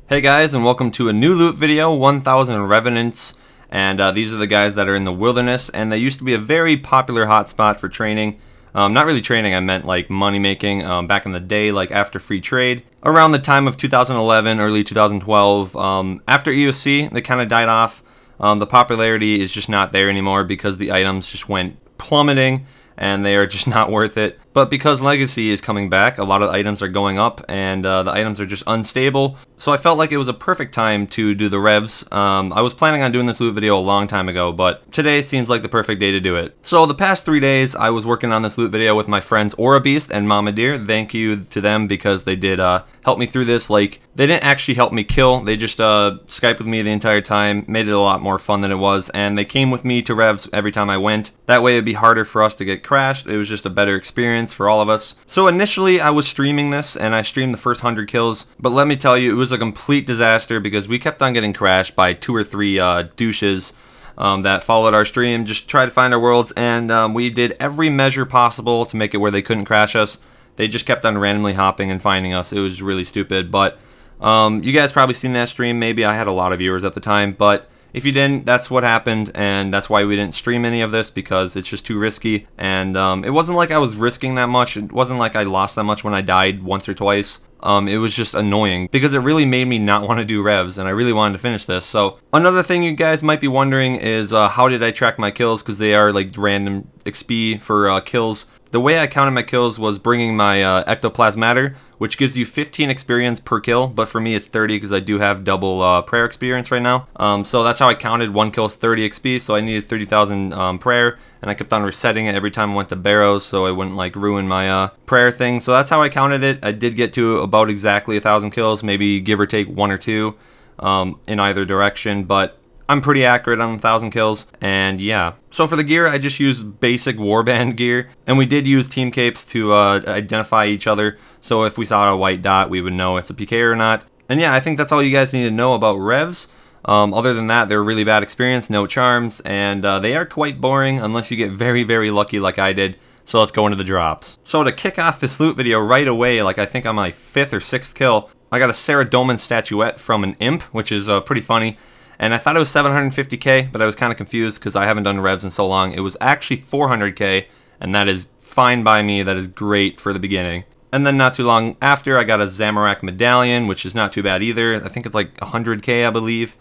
Hey guys, and welcome to a new loot video, 1000 Revenants, and these are the guys that are in the wilderness, and they used to be a very popular hotspot for training. Not really training, I meant like money making back in the day, like after free trade. Around the time of 2011, early 2012, after EOC, they kind of died off. The popularity is just not there anymore because the items just went plummeting, and they are just not worth it. But because Legacy is coming back, a lot of the items are going up, and the items are just unstable. So I felt like it was a perfect time to do the revs. I was planning on doing this loot video a long time ago, but today seems like the perfect day to do it. So the past 3 days, I was working on this loot video with my friends Aura Beast and Mama Deer. Thank you to them because they did help me through this. Like, they didn't actually help me kill, they just Skyped with me the entire time, made it a lot more fun than it was, and they came with me to revs every time I went. That way it'd be harder for us to get crashed. It was just a better experience for all of us. So initially I was streaming this, and I streamed the first 100 kills, but let me tell you, it was a complete disaster because we kept on getting crashed by 2 or 3 douches that followed our stream, just tried to find our worlds, and we did every measure possible to make it where they couldn't crash us. They just kept on randomly hopping and finding us. It was really stupid, but you guys probably seen that stream. Maybe I had a lot of viewers at the time, but if you didn't, that's what happened, and that's why we didn't stream any of this, because it's just too risky. And it wasn't like I was risking that much. It wasn't like I lost that much when I died once or twice. It was just annoying because it really made me not want to do revs, and I really wanted to finish this. So another thing you guys might be wondering is how did I track my kills, because they are like random XP for kills. The way I counted my kills was bringing my ectoplasmatter, which gives you 15 experience per kill, but for me it's 30 because I do have double prayer experience right now. So that's how I counted. 1 kill is 30 XP, so I needed 30,000 prayer, and I kept on resetting it every time I went to barrows so I wouldn't like ruin my prayer thing. So that's how I counted it. I did get to about exactly 1,000 kills, maybe give or take 1 or 2 in either direction, but I'm pretty accurate on 1,000 kills, and yeah. So for the gear, I just used basic warband gear, and we did use team capes to identify each other, so if we saw a white dot, we would know it's a PK or not. And yeah, I think that's all you guys need to know about revs. Other than that, they're a really bad experience, no charms, and they are quite boring unless you get very, very lucky like I did. So let's go into the drops. So to kick off this loot video right away, like I think on my 5th or 6th kill, I got a Saradomin statuette from an imp, which is pretty funny. And I thought it was 750k, but I was kind of confused because I haven't done revs in so long. It was actually 400k, and that is fine by me. That is great for the beginning. And then not too long after, I got a Zamorak medallion, which is not too bad either. I think it's like 100k, I believe.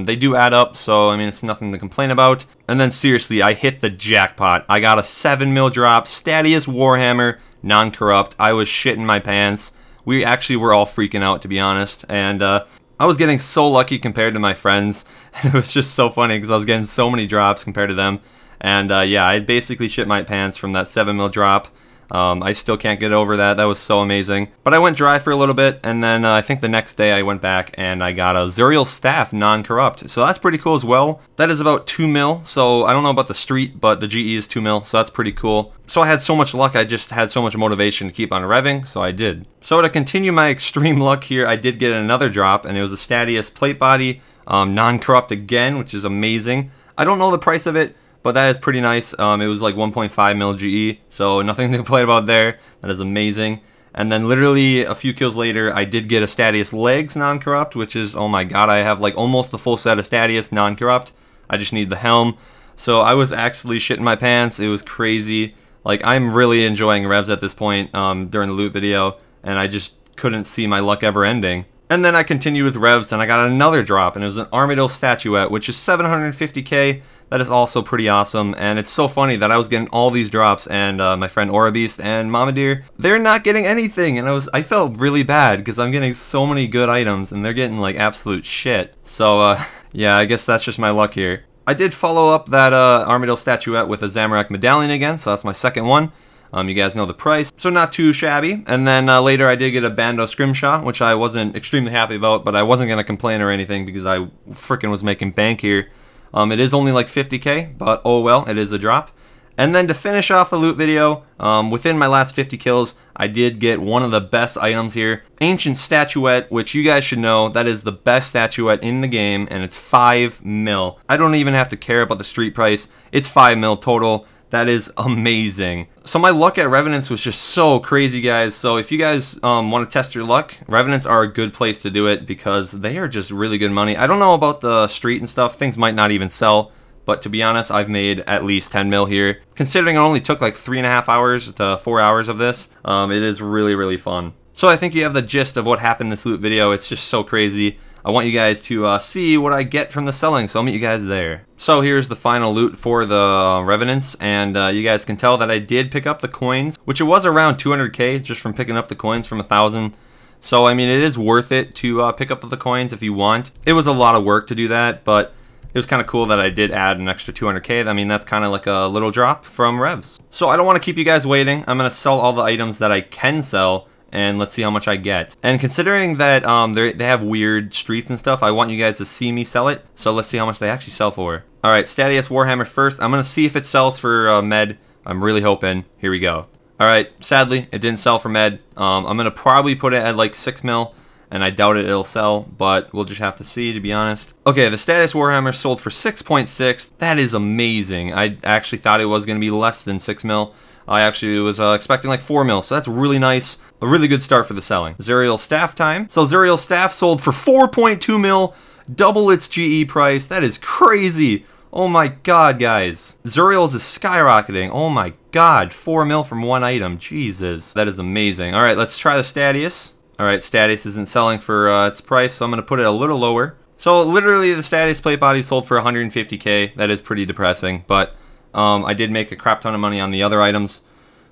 They do add up, so I mean, it's nothing to complain about. And then seriously, I hit the jackpot. I got a 7 mil drop, Statius Warhammer, non-corrupt. I was shitting my pants. We actually were all freaking out, to be honest. And I was getting so lucky compared to my friends, and it was just so funny because I was getting so many drops compared to them. And yeah, I basically shit my pants from that 7 mil drop. I still can't get over that. That was so amazing. But I went dry for a little bit, and then I think the next day I went back and I got a Zuriel Staff non-corrupt. So that's pretty cool as well. That is about 2 mil, so I don't know about the street, but the GE is 2 mil, so that's pretty cool. So I had so much luck, I just had so much motivation to keep on revving, so I did. So to continue my extreme luck here, I did get another drop, and it was a Statius plate body, non-corrupt again, which is amazing. I don't know the price of it, but that is pretty nice. It was like 1.5 mil GE, so nothing to complain about there. That is amazing. And then literally a few kills later, I did get a Statius legs non-corrupt, which is, oh my god, I have like almost the full set of Statius non-corrupt. I just need the helm. So I was actually shitting my pants. It was crazy. Like, I'm really enjoying revs at this point during the loot video, and I just couldn't see my luck ever ending. And then I continued with revs, and I got another drop, and it was an Armadillo statuette, which is 750k. That is also pretty awesome, and it's so funny that I was getting all these drops, and my friend Aura Beast and Mama Deer, they're not getting anything, and I felt really bad because I'm getting so many good items, and they're getting like absolute shit. So yeah, I guess that's just my luck here. I did follow up that Armadillo statuette with a Zamorak medallion again, so that's my second one. You guys know the price, so not too shabby. And then later I did get a Bando Scrimshaw, which I wasn't extremely happy about, but I wasn't going to complain or anything because I freaking was making bank here. It is only like 50k, but oh well, it is a drop. And then to finish off the loot video, within my last 50 kills, I did get one of the best items here. Ancient Statuette, which you guys should know, that is the best statuette in the game, and it's 5 mil. I don't even have to care about the street price. It's 5 mil total. That is amazing. So my luck at Revenants was just so crazy, guys. So if you guys want to test your luck, Revenants are a good place to do it because they are just really good money. I don't know about the street and stuff. Things might not even sell. But to be honest, I've made at least 10 mil here. Considering it only took like 3.5 hours to 4 hours of this, it is really, really fun. So I think you have the gist of what happened in this loot video. It's just so crazy. I want you guys to see what I get from the selling, so I'll meet you guys there. So here's the final loot for the Revenants, and you guys can tell that I did pick up the coins, which it was around 200k just from picking up the coins from 1,000. So I mean, it is worth it to pick up the coins if you want. It was a lot of work to do that, but it was kind of cool that I did add an extra 200k. I mean, that's kind of like a little drop from Revs. So I don't want to keep you guys waiting. I'm going to sell all the items that I can sell, and let's see how much I get. And considering that they have weird streets and stuff, I want you guys to see me sell it. So let's see how much they actually sell for. Alright, Statius Warhammer first. I'm going to see if it sells for med. I'm really hoping. Here we go. Alright, sadly, it didn't sell for med. I'm going to probably put it at like 6 mil. And I doubt it'll sell, but we'll just have to see, to be honest. Okay, the Statius Warhammer sold for 6.6. That is amazing. I actually thought it was going to be less than 6 mil. I actually was expecting like 4 mil, so that's really nice. A really good start for the selling. Zuriel Staff time. So Zuriel Staff sold for 4.2 mil, double its GE price. That is crazy. Oh my god, guys. Zuriel's is skyrocketing. Oh my god, 4 mil from one item. Jesus. That is amazing. Alright, let's try the Statius. Alright, Statius isn't selling for its price, so I'm going to put it a little lower. So literally the Statius plate body sold for 150k. That is pretty depressing, but I did make a crap ton of money on the other items.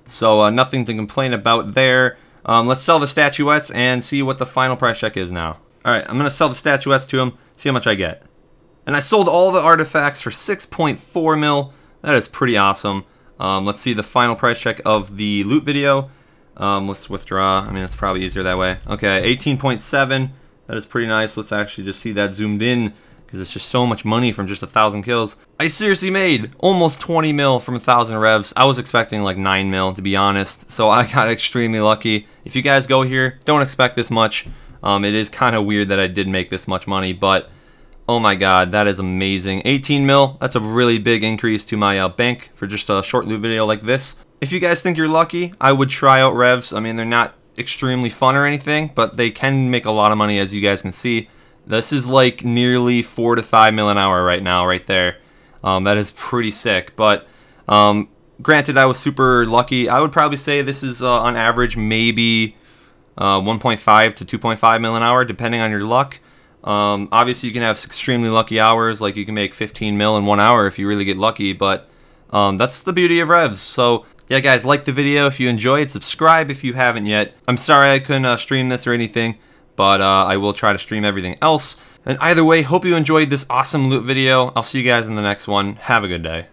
So nothing to complain about there. Let's sell the statuettes and see what the final price check is now. Alright, I'm going to sell the statuettes to him, see how much I get. And I sold all the artifacts for 6.4 mil. That is pretty awesome. Let's see the final price check of the loot video. Let's withdraw. I mean, it's probably easier that way. Okay, 18.7. That is pretty nice. Let's actually just see that zoomed in because it's just so much money from just 1,000 kills. I seriously made almost 20 mil from 1,000 revs. I was expecting like 9 mil, to be honest. So I got extremely lucky. If you guys go here, don't expect this much. It is kind of weird that I did make this much money, but oh my god, that is amazing. 18 mil. That's a really big increase to my bank for just a short loot video like this. If you guys think you're lucky, I would try out revs. I mean, they're not extremely fun or anything, but they can make a lot of money, as you guys can see. This is like nearly 4 to 5 mil an hour right now, right there. That is pretty sick, but granted, I was super lucky. I would probably say this is on average maybe 1.5 to 2.5 mil an hour, depending on your luck. Obviously, you can have extremely lucky hours, like you can make 15 mil in 1 hour if you really get lucky, but that's the beauty of revs. So yeah, guys, like the video if you enjoyed, subscribe if you haven't yet. I'm sorry I couldn't stream this or anything, but I will try to stream everything else. And either way, hope you enjoyed this awesome loot video. I'll see you guys in the next one. Have a good day.